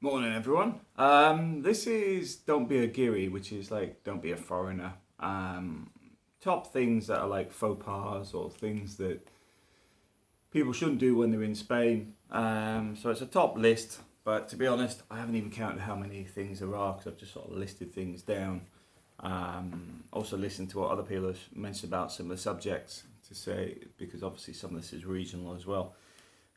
Morning, everyone. This is Don't Be a Guiri, which is like don't be a foreigner. Top things that are like faux pas or things that people shouldn't do when they're in Spain. So it's a top list, but to be honest, I haven't even counted how many things there are because I've just sort of listed things down. Also listened to what other people have mentioned about similar subjects to say, because obviously some of this is regional as well.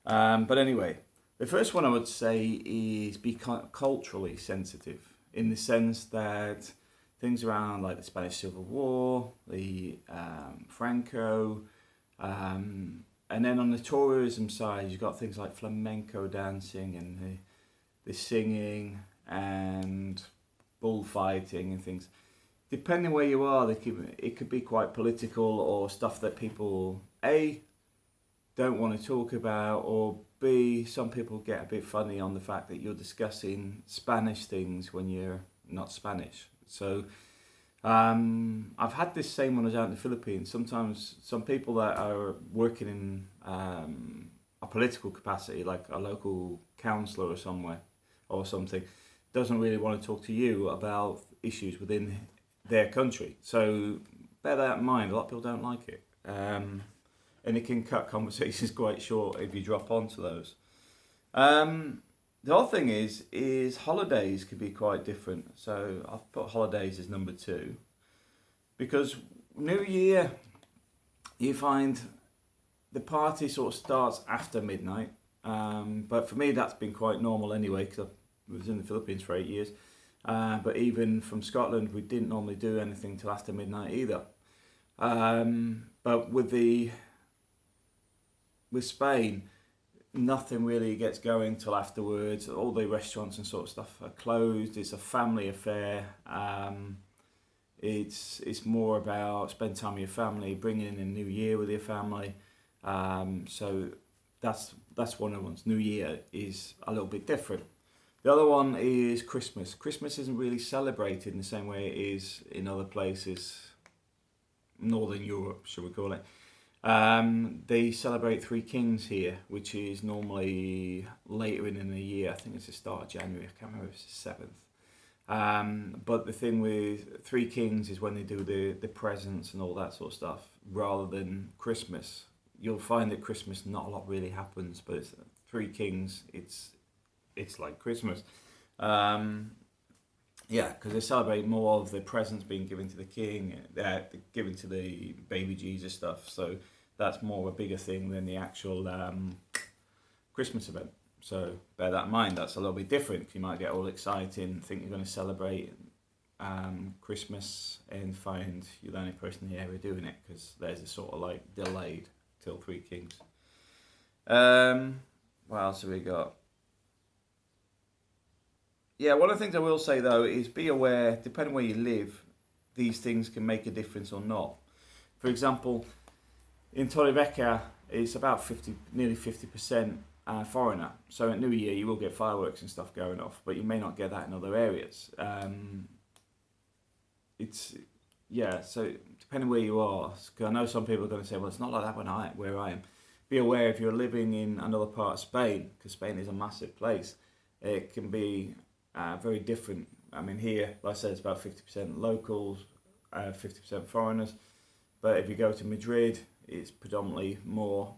But anyway, the first one I would say is be culturally sensitive in the sense that things around like the Spanish Civil War, the Franco, and then on the tourism side, you've got things like flamenco dancing and the singing and bullfighting and things. Depending where you are, it could be quite political or stuff that people A, don't want to talk about, or B, some people get a bit funny on the fact that you're discussing Spanish things when you're not Spanish. So I've had this same when I was out in the Philippines. Sometimes some people that are working in a political capacity, like a local councillor or somewhere or something, doesn't really want to talk to you about issues within their country. So bear that in mind. A lot of people don't like it. And it can cut conversations quite short if you drop onto those. The other thing is holidays could be quite different. So I've put holidays as number 2. Because New Year, you find the party sort of starts after midnight. But for me, that's been quite normal anyway, because I was in the Philippines for 8 years. But even from Scotland, we didn't normally do anything till after midnight either. But with Spain, nothing really gets going till afterwards. All the restaurants and sort of stuff are closed. It's a family affair. It's more about spend time with your family, bringing in a new year with your family. So that's one of the ones. New Year is a little bit different. The other one is Christmas. Christmas isn't really celebrated in the same way it is in other places, Northern Europe, shall we call it. They celebrate Three Kings here, which is normally later in the year. I think it's the start of January. I can't remember if it's the 7th. But the thing with Three Kings is when they do the presents and all that sort of stuff, rather than Christmas. You'll find that Christmas not a lot really happens, but it's Three Kings. It's like Christmas. Yeah, because they celebrate more of the presents being given to the king, given to the baby Jesus stuff. So that's more a bigger thing than the actual Christmas event. So bear that in mind. That's a little bit different. You might get all excited and think you're going to celebrate Christmas and find you're the only person in the area doing it, because there's a sort of like delayed till Three Kings. What else have we got? Yeah, one of the things I will say though is be aware, depending where you live, these things can make a difference or not. For example, in Torrevieja, it's about nearly 50% foreigner. So at New Year, you will get fireworks and stuff going off, but you may not get that in other areas. So depending where you are, because I know some people are going to say, well, it's not like that where I am. Be aware if you're living in another part of Spain, because Spain is a massive place. It can be very different. I mean, here, like I said, it's about 50% locals, 50% foreigners. But if you go to Madrid, it's predominantly more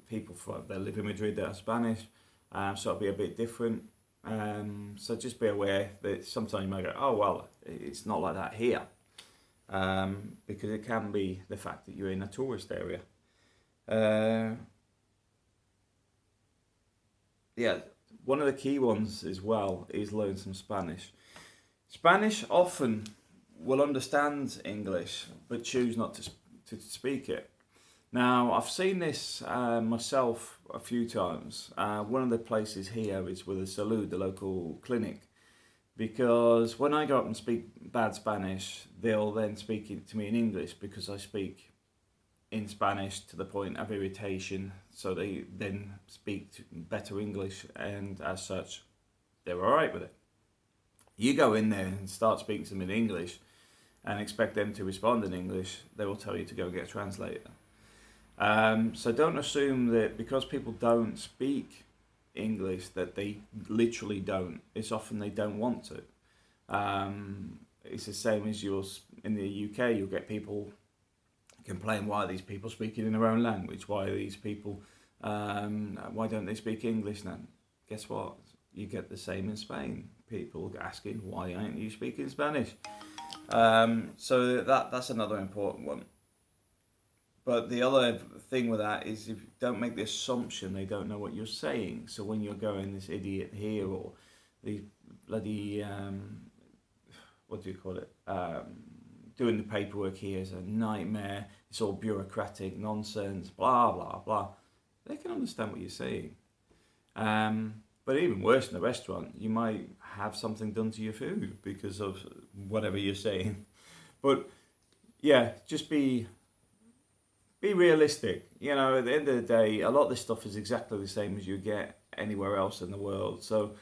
people that live in Madrid that are Spanish. So it'll be a bit different. So just be aware that sometimes you might go, oh, well, it's not like that here. Because it can be the fact that you're in a tourist area. Yeah. One of the key ones as well is learn some Spanish. Spanish often will understand English, but choose not to speak it. Now, I've seen this myself a few times. One of the places here is with the Salud, the local clinic, because when I go up and speak bad Spanish, they'll then speak it to me in English because I speak in Spanish to the point of irritation, so they then speak better English, and as such, they're alright with it. You go in there and start speaking to them in English and expect them to respond in English, they will tell you to go get a translator. So don't assume that because people don't speak English that they literally don't. It's often they don't want to. It's the same as in the UK. You'll get people complain, why are these people speaking in their own language? Why are these people, why don't they speak English then? Guess what? You get the same in Spain. People asking, why aren't you speaking Spanish? So that's another important one. But the other thing with that is, if you don't make the assumption they don't know what you're saying. So when you're going, this idiot here, or the bloody, what do you call it? Doing the paperwork here is a nightmare. It's all bureaucratic nonsense, blah, blah, blah. They can understand what you're saying. But even worse, in a restaurant, you might have something done to your food because of whatever you're saying. But yeah, just be realistic. You know, at the end of the day, a lot of this stuff is exactly the same as you get anywhere else in the world. So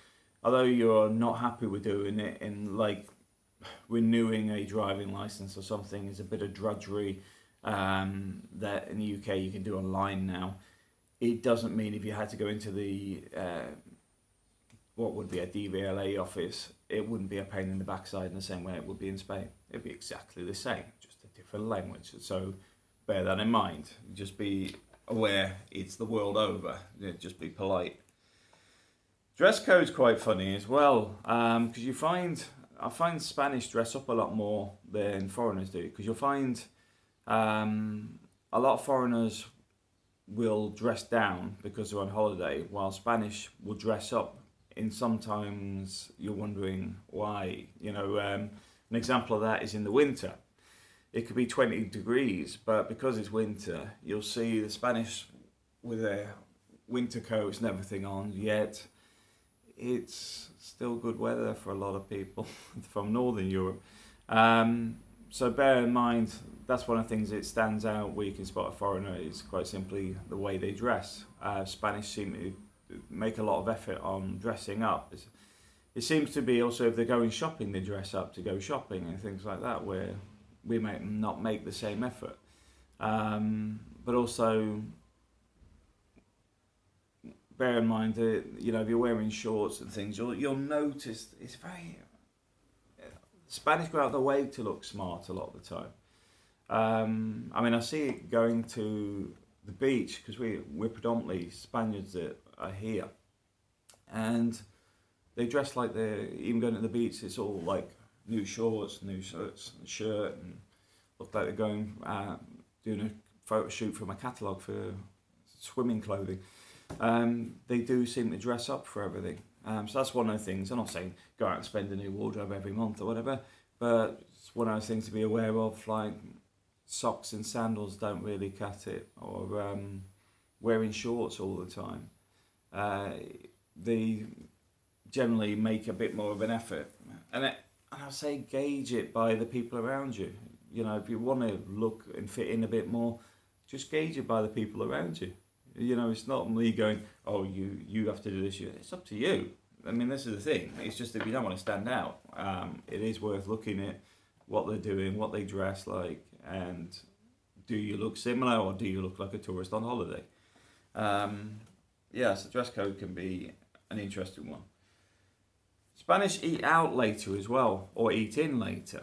although you're not happy with doing it, and like renewing a driving license or something is a bit of drudgery that in the UK you can do online now, it doesn't mean if you had to go into the what would be a DVLA office, it wouldn't be a pain in the backside in the same way it would be in Spain. It'd be exactly the same, just a different language. So bear that in mind. Just be aware it's the world over. Just be polite. Dress code's quite funny as well, because I find Spanish dress up a lot more than foreigners do, because you'll find a lot of foreigners will dress down because they're on holiday, while Spanish will dress up. And sometimes you're wondering why. You know, an example of that is in the winter. It could be 20 degrees, but because it's winter, you'll see the Spanish with their winter coats and everything on, yet it's still good weather for a lot of people from Northern Europe. So bear in mind, that's one of the things that stands out where you can spot a foreigner, is quite simply the way they dress. Spanish seem to make a lot of effort on dressing up. It seems to be also, if they're going shopping, they dress up to go shopping and things like that, where we may not make the same effort. But also bear in mind that, you know, if you're wearing shorts and things, you'll notice it's very Spanish go out of the way to look smart a lot of the time. I mean, I see it going to the beach, because we're predominantly Spaniards that are here, and they dress like they're even going to the beach. It's all like new shorts, new shirts, and shirt, and look like they're going doing a photo shoot from a catalogue for swimming clothing. They do seem to dress up for everything. So that's one of the things. I'm not saying go out and spend a new wardrobe every month or whatever, but it's one of those things to be aware of, like socks and sandals don't really cut it, or wearing shorts all the time. They generally make a bit more of an effort. And I say gauge it by the people around you. You know, if you want to look and fit in a bit more, just gauge it by the people around you. You know, it's not me going, oh, you have to do this. It's up to you. I mean, this is the thing. It's just, if you don't want to stand out, it is worth looking at what they're doing, what they dress like, and do you look similar, or do you look like a tourist on holiday? Yeah, so dress code can be an interesting one. Spanish eat out later as well, or eat in later.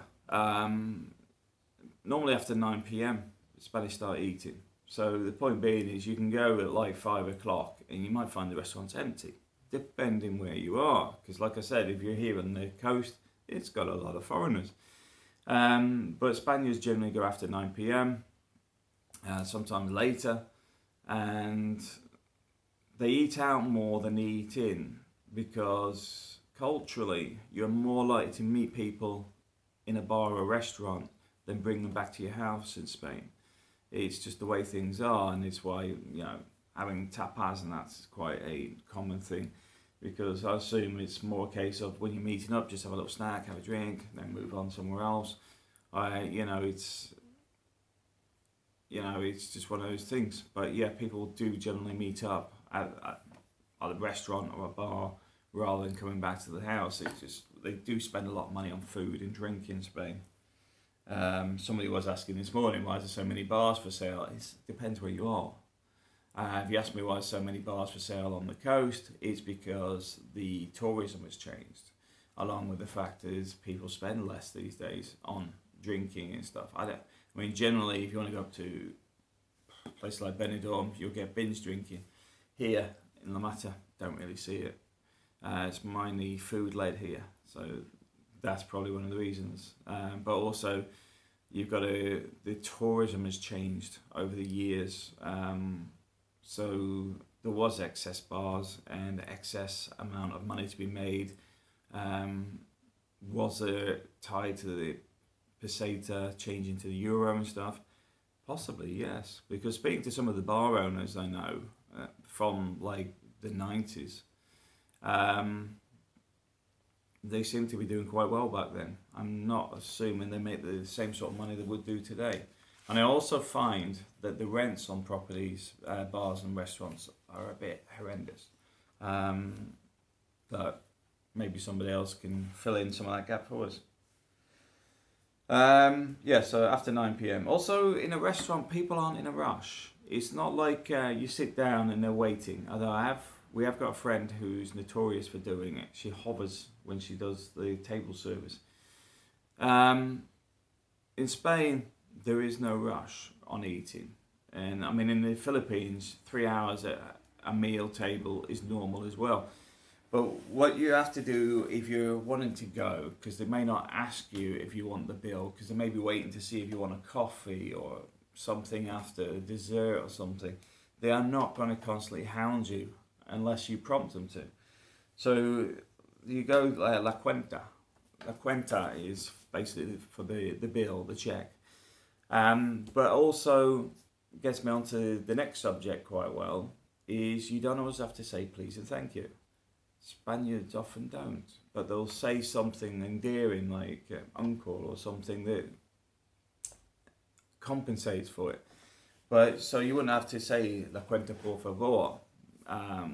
Normally after 9 p.m, Spanish start eating. So the point being is, you can go at like 5 o'clock and you might find the restaurants empty, depending where you are. Because like I said, if you're here on the coast, it's got a lot of foreigners. But Spaniards generally go after 9 p.m, sometimes later, and they eat out more than they eat in, because culturally you're more likely to meet people in a bar or restaurant than bring them back to your house in Spain. It's just the way things are, and it's why, you know, having tapas and that's quite a common thing, because I assume it's more a case of when you're meeting up, just have a little snack, have a drink, then move on somewhere else. It's just one of those things. But yeah, people do generally meet up at a restaurant or a bar rather than coming back to the house. It's just, they do spend a lot of money on food and drink in Spain. Somebody was asking this morning, why is there so many bars for sale? It depends where you are. If you ask me why so many bars for sale on the coast, it's because the tourism has changed, along with the fact is people spend less these days on drinking and stuff. I mean, generally, if you want to go up to a place like Benidorm, you'll get binge drinking. Here in La Mata, don't really see it. It's mainly food-led here, so that's probably one of the reasons. But also, you've got the tourism has changed over the years. So there was excess bars and excess amount of money to be made. Was it tied to the peseta changing to the euro and stuff? Possibly, yes. Because speaking to some of the bar owners I know from like the 90s, they seem to be doing quite well back then. I'm not assuming they make the same sort of money they would do today. And I also find that the rents on properties, bars and restaurants are a bit horrendous. But maybe somebody else can fill in some of that gap for us. So after 9 p.m. Also, in a restaurant, people aren't in a rush. It's not like you sit down and they're waiting. Although we have got a friend who's notorious for doing it. She hovers when she does the table service. In Spain, there is no rush on eating. And I mean, in the Philippines, 3 hours at a meal table is normal as well. But what you have to do if you're wanting to go, because they may not ask you if you want the bill, because they may be waiting to see if you want a coffee or something after a dessert or something. They are not going to constantly hound you unless you prompt them to. So you go La Cuenta. La Cuenta is basically for the bill, the check. But also gets me onto the next subject quite well, is you don't always have to say please and thank you. Spaniards often don't, but they'll say something endearing like uncle or something that compensates for it. But so you wouldn't have to say la cuenta por favor,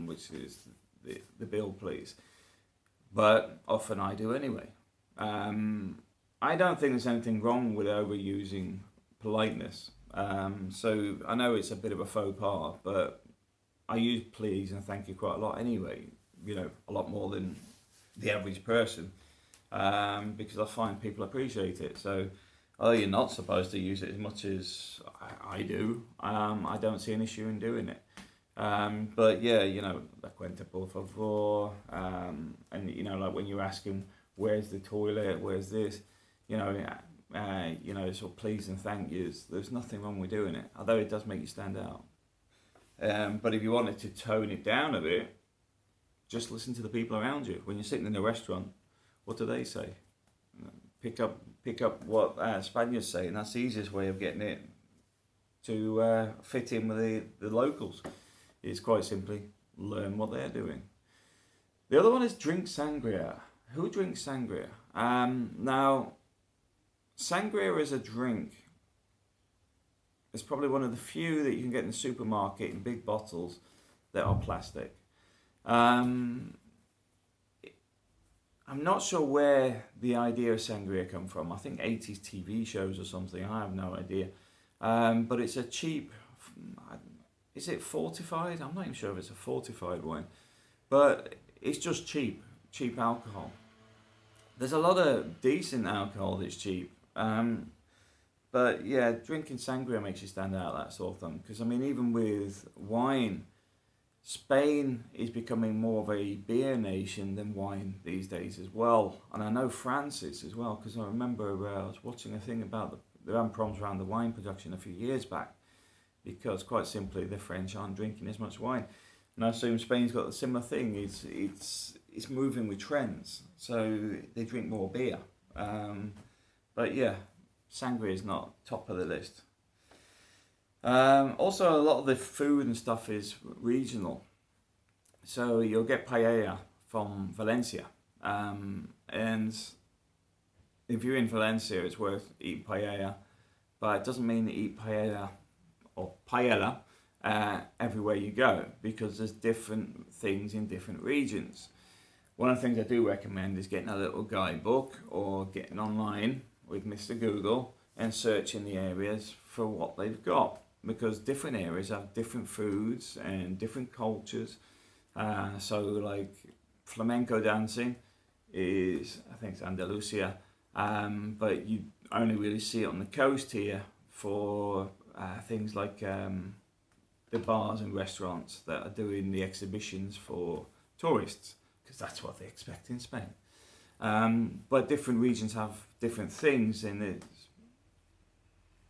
which is the bill please. But often I do anyway. I don't think there's anything wrong with overusing politeness. So I know it's a bit of a faux pas, but I use please and thank you quite a lot anyway. You know, a lot more than the average person, because I find people appreciate it. So although you're not supposed to use it as much as I do, I don't see an issue in doing it. But yeah, you know, la cuenta por favor, and you know, like when you're asking where's the toilet, where's this, you know, sort of please and thank yous. There's nothing wrong with doing it, although it does make you stand out. But if you wanted to tone it down a bit, just listen to the people around you. When you're sitting in a restaurant, what do they say? Pick up what Spaniards say, and that's the easiest way of getting it to fit in with the locals. Is quite simply learn what they're doing. The other one is drink sangria. Who drinks sangria? Now, sangria as a drink is probably one of the few that you can get in the supermarket in big bottles that are plastic. I'm not sure where the idea of sangria come from. I think 80s TV shows or something. I have no idea. But it's a cheap. Is it fortified? I'm not even sure if it's a fortified wine, but it's just cheap alcohol. There's a lot of decent alcohol that's cheap. But yeah, drinking sangria makes you stand out, that sort of thing. Because I mean, even with wine, Spain is becoming more of a beer nation than wine these days as well. And I know France is as well, because I remember I was watching a thing about the problems around the wine production a few years back, because quite simply the French aren't drinking as much wine. And I assume Spain's got a similar thing. It's moving with trends, so they drink more beer. But yeah, sangria is not top of the list. Also, a lot of the food and stuff is regional. So you'll get paella from Valencia. And if you're in Valencia, it's worth eating paella. But it doesn't mean eat paella or paella everywhere you go, because there's different things in different regions. One of the things I do recommend is getting a little guidebook or getting online with Mr. Google and searching the areas for what they've got. because different areas have different foods and different cultures. So like flamenco dancing is, I think it's Andalusia, but you only really see it on the coast here for things like the bars and restaurants that are doing the exhibitions for tourists, because that's what they expect in Spain. But different regions have different things, and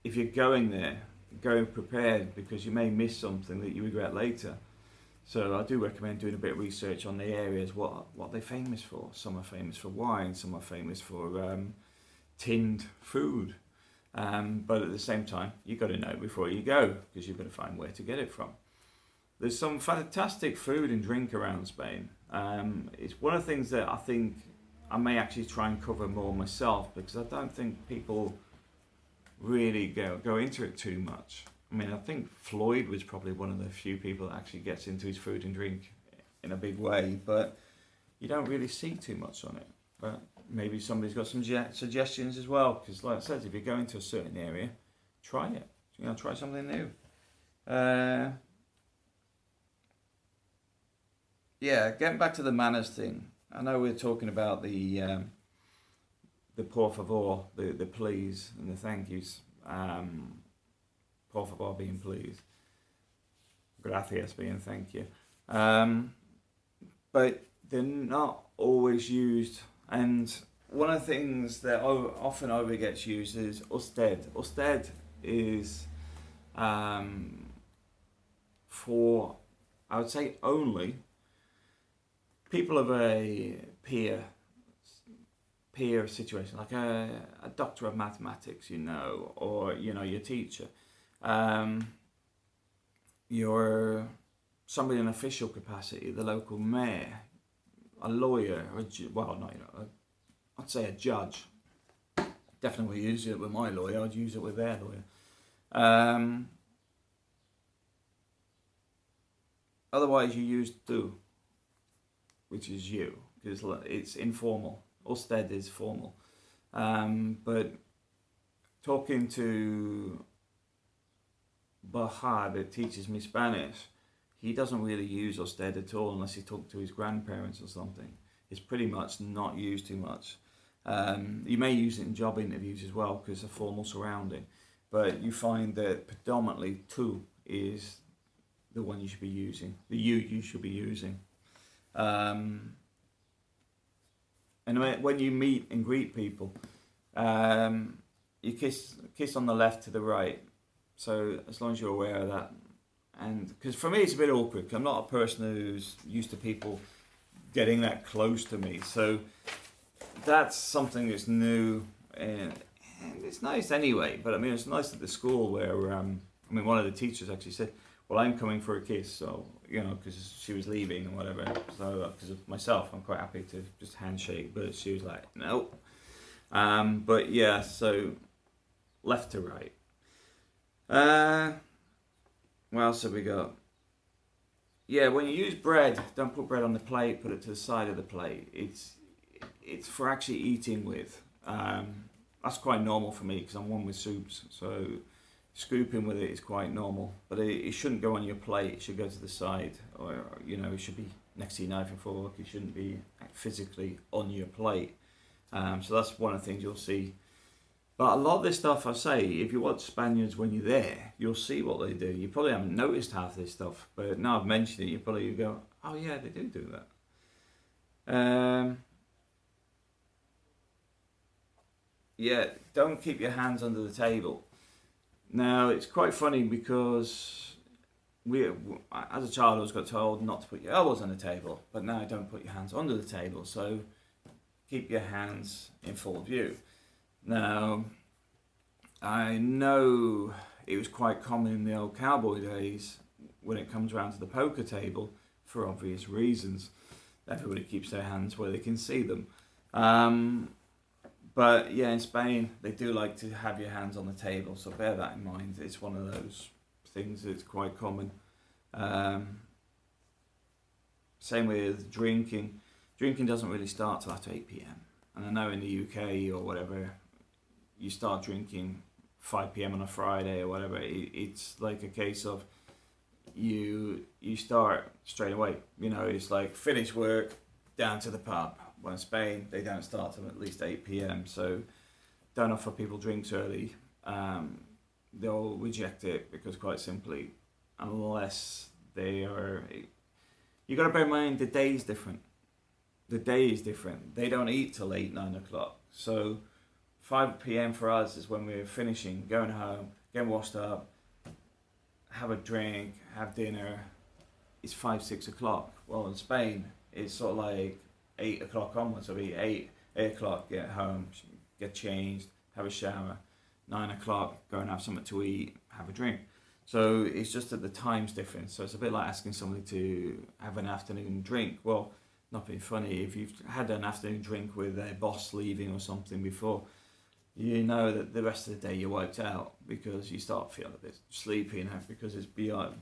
if you're going there, go prepared, because you may miss something that you regret later. So I do recommend doing a bit of research on the areas, what they're famous for. Some are famous for wine, some are famous for tinned food. But at the same time, you've got to know before you go, because you've got to find where to get it from. There's some fantastic food and drink around Spain. It's one of the things that I think I may actually try and cover more myself, because I don't think people really go into it too much. I mean, I think Floyd was probably one of the few people that actually gets into his food and drink in a big way, but you don't really see too much on it. But maybe somebody's got some suggestions as well, because like I said, if you're going to a certain area, try it. Try something new. Yeah, getting back to the manners thing. I know we're talking about the por favor, the please and the thank yous. Por favor being please, gracias being thank you. But they're not always used. And one of the things that often over gets used is usted. Usted is for, I would say, only people of a peer situation, like a doctor of mathematics, or your teacher. You're somebody in official capacity, the local mayor, a lawyer, I'd say a judge. Definitely use it with my lawyer, I'd use it with their lawyer. Otherwise you use tu, which is you, because it's informal. Usted is formal. But talking to Baja, that teaches me Spanish, he doesn't really use usted at all unless he talks to his grandparents or something. It's pretty much not used too much. You may use it in job interviews as well, because it's a formal surrounding, but you find that predominantly tu is the one you should be using, the you should be using. And when you meet and greet people, you kiss on the left to the right. So as long as you're aware of that, and because for me it's a bit awkward, because I'm not a person who's used to people getting that close to me. So that's something that's new, and it's nice anyway. But I mean, it's nice at the school where one of the teachers actually said, "Well, I'm coming for a kiss," so because she was leaving and whatever. So because of myself, I'm quite happy to just handshake, but she was like, "No." But yeah, so left to right. What else have we got? Yeah, when you use bread, don't put bread on the plate, put it to the side of the plate. It's for actually eating with. That's quite normal for me, because I'm one with soups, so scooping with it is quite normal. But it shouldn't go on your plate, it should go to the side, or it should be next to your knife and fork. It shouldn't be physically on your plate. So that's one of the things you'll see. But a lot of this stuff, I say, if you watch Spaniards when you're there, you'll see what they do. You probably haven't noticed half this stuff, but now I've mentioned it, you probably go, "Oh yeah, they do that." Yeah, don't keep your hands under the table. Now, it's quite funny, because as a child I was got told not to put your elbows on the table, but now don't put your hands under the table, so keep your hands in full view. Now, I know it was quite common in the old cowboy days when it comes around to the poker table, for obvious reasons. Everybody keeps their hands where they can see them. But yeah, in Spain, they do like to have your hands on the table, so bear that in mind. It's one of those things that's quite common. Same with drinking. Drinking doesn't really start till after 8 p.m. And I know in the UK or whatever, you start drinking 5 p.m. on a Friday or whatever. It's like a case of you start straight away. You know, it's like finish work, down to the pub. Well, in Spain, they don't start till at least 8 p.m. So don't offer people drinks early. They'll reject it because, quite simply, unless they are... You got to bear in mind the day is different. The day is different. They don't eat till 8, 9 o'clock. So 5 p.m. for us is when we're finishing, going home, getting washed up, have a drink, have dinner. It's 5, 6 o'clock. Well, in Spain, it's sort of like 8 o'clock onwards. So it'll be 8 o'clock, get home, get changed, have a shower. 9 o'clock, go and have something to eat, have a drink. So it's just that the time's different. So it's a bit like asking somebody to have an afternoon drink. Well, not being funny, if you've had an afternoon drink with a boss leaving or something before, you know that the rest of the day you're wiped out because you start feeling a bit sleepy now because it's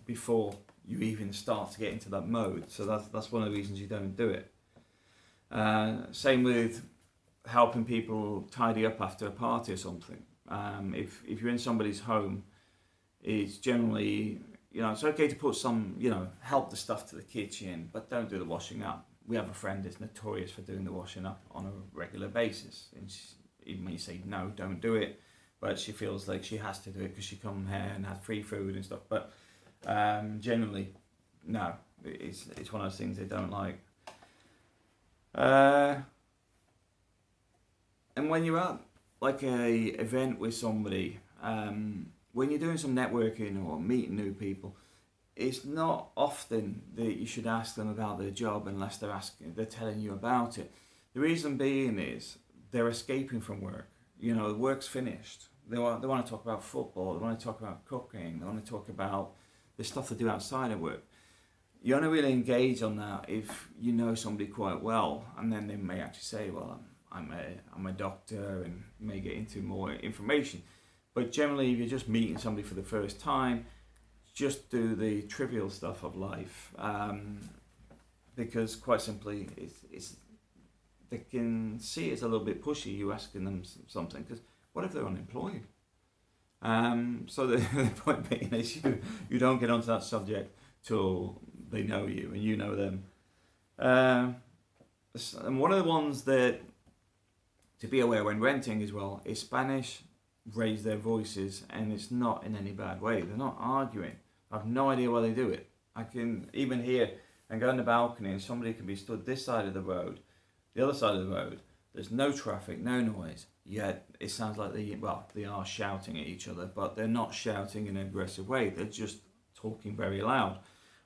before you even start to get into that mode. So that's one of the reasons you don't do it. Same with helping people tidy up after a party or something. If you're in somebody's home, it's generally, it's okay to put some, help the stuff to the kitchen, but don't do the washing up. We have a friend that's notorious for doing the washing up on a regular basis. And even when you say, no, don't do it, but she feels like she has to do it because she come here and has free food and stuff. But generally, no, it's one of those things they don't like. And when you're at like a event with somebody, when you're doing some networking or meeting new people, it's not often that you should ask them about their job unless they're telling you about it. The reason being is they're escaping from work. Work's finished. They want to talk about football. They want to talk about cooking. They want to talk about the stuff they do outside of work. You only really engage on that if you know somebody quite well, and then they may actually say, "Well, I'm a doctor," and may get into more information. But generally, if you're just meeting somebody for the first time, just do the trivial stuff of life, because quite simply, it's they can see it's a little bit pushy. You asking them something, because what if they're unemployed? So the point being is you don't get onto that subject till they know you and you know them. And one of the ones that to be aware when renting as well is Spanish raise their voices, and it's not in any bad way. They're not arguing. I have no idea why they do it. I can even hear and go on the balcony and somebody can be stood this side of the road, the other side of the road. There's no traffic, no noise, yet it sounds like they are shouting at each other, but they're not shouting in an aggressive way. They're just talking very loud.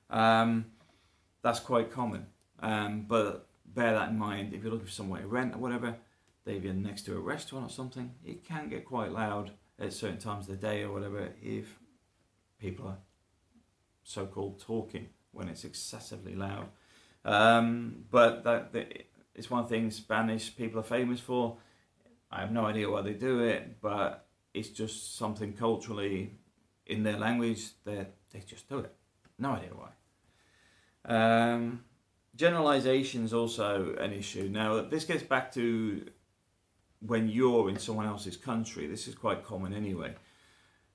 That's quite common. But bear that in mind if you're looking for somewhere to rent or whatever. If you're next to a restaurant or something, it can get quite loud at certain times of the day or whatever if people are so-called talking when it's excessively loud. But it's one thing Spanish people are famous for. I have no idea why they do it, but it's just something culturally in their language that they just do it. No idea why. Generalisation is also an issue. Now, this gets back to when you're in someone else's country. This is quite common anyway.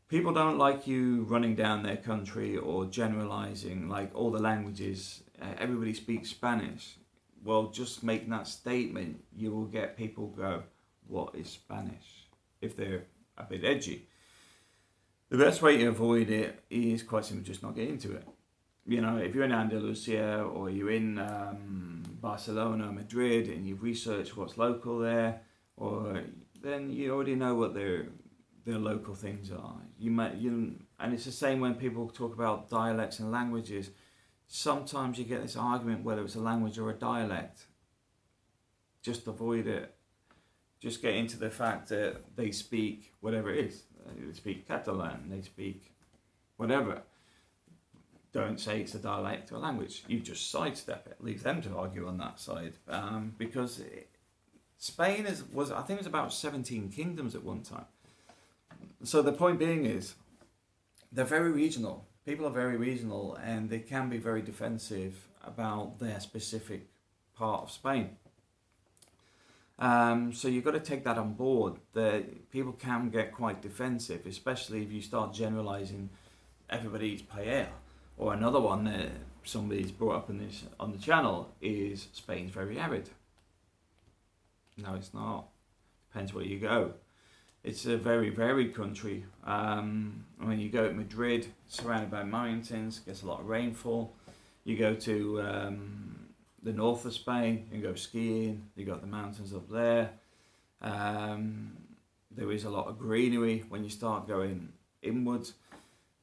People don't like you running down their country or generalising like all the languages. Everybody speaks Spanish. Well, just making that statement, you will get people go, what is Spanish? If they're a bit edgy. The best way to avoid it is quite simply just not get into it. If you're in Andalusia or you're in Barcelona, Madrid, and you've researched what's local there, then you already know what their local things are. And it's the same when people talk about dialects and languages. Sometimes you get this argument whether it's a language or a dialect. Just avoid it. Just get into the fact that they speak whatever it is. They speak Catalan, they speak whatever. Don't say it's a dialect or a language. You just sidestep it. Leave them to argue on that side. Because Spain was I think it was about 17 kingdoms at one time. So the point being is, they're very regional. People are very regional, and they can be very defensive about their specific part of Spain. So you've got to take that on board. That people can get quite defensive, especially if you start generalising everybody eats paella. Or another one that somebody's brought up on the channel is Spain's very arid. No, it's not. Depends where you go. It's a very varied country. When you go to Madrid, surrounded by mountains, gets a lot of rainfall. You go to the north of Spain, you go skiing, you got the mountains up there. There is a lot of greenery when you start going inwards.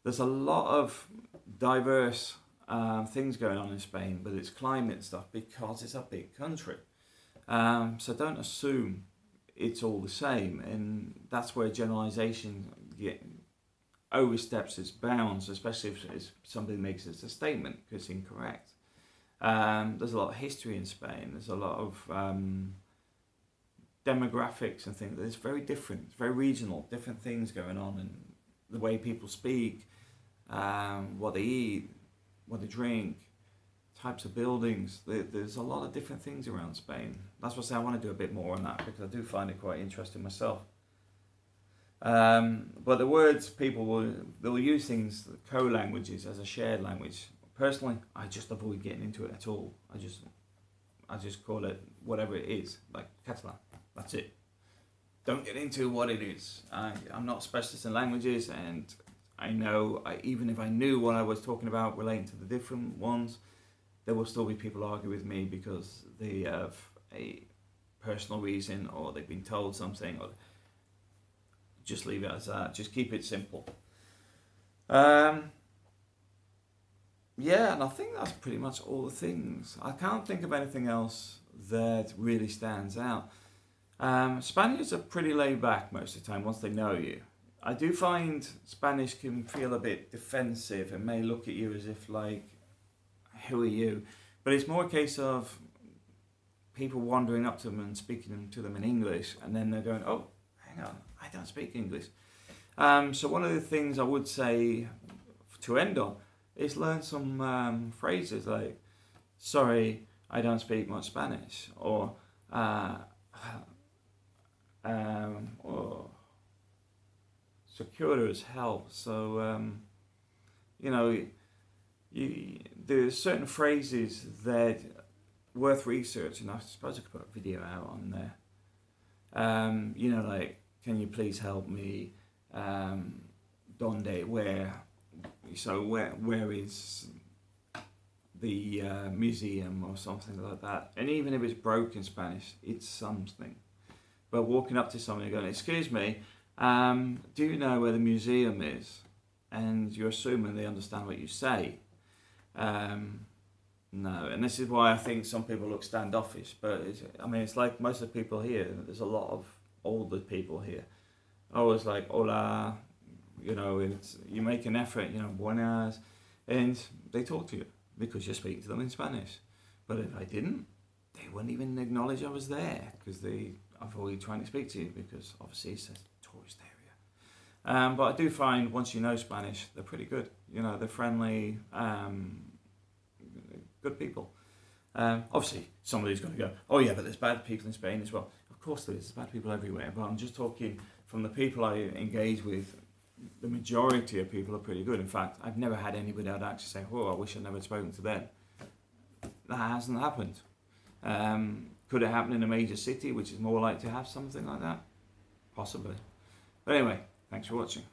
There's a lot of diverse things going on in Spain, but it's climate stuff because it's a big country. So don't assume it's all the same, and that's where generalisation oversteps its bounds, especially if somebody makes it a statement because it's incorrect. There's a lot of history in Spain. There's a lot of demographics and things. It's very different. It's very regional. Different things going on, and the way people speak, what they eat, what they drink, types of buildings. There's a lot of different things around Spain. That's what I say I want to do a bit more on that because I do find it quite interesting myself. But the words they'll use things, co-languages as a shared language. Personally, I just avoid getting into it at all. I just call it whatever it is, like Catalan. That's it. Don't get into what it is. I'm not a specialist in languages, and I know even if I knew what I was talking about relating to the different ones, there will still be people argue with me because they have a personal reason or they've been told something, or just leave it as that. Just keep it simple. Yeah, and I think that's pretty much all the things. I can't think of anything else that really stands out. Spaniards are pretty laid back most of the time once they know you. I do find Spanish can feel a bit defensive and may look at you as if like, who are you? But it's more a case of people wandering up to them and speaking to them in English, and then they're going, oh, hang on, I don't speak English. So one of the things I would say to end on is learn some phrases like, sorry, I don't speak much Spanish, or secure as hell. So, there's certain phrases that worth researching. I suppose I could put a video out on there. Like, can you please help me? Donde, where? So where is the museum or something like that? And even if it's broken Spanish, it's something. But walking up to somebody and going, excuse me, do you know where the museum is? And you're assuming they understand what you say. No, and this is why I think some people look standoffish. But it's like most of the people here. There's a lot of older people here. Always like hola, you make an effort, buenas, and they talk to you because you speak to them in Spanish. But if I didn't, they wouldn't even acknowledge I was there because they avoid trying to speak to you because obviously it's a tourist area. But I do find once you know Spanish, they're pretty good. They're friendly, good people. Obviously, somebody's going to go, oh yeah, but there's bad people in Spain as well. Of course there's bad people everywhere, but I'm just talking from the people I engage with. The majority of people are pretty good. In fact, I've never had anybody I'd actually say, oh, I wish I'd never spoken to them. That hasn't happened. Could it happen in a major city, which is more likely to have something like that? Possibly. But anyway, thanks for watching.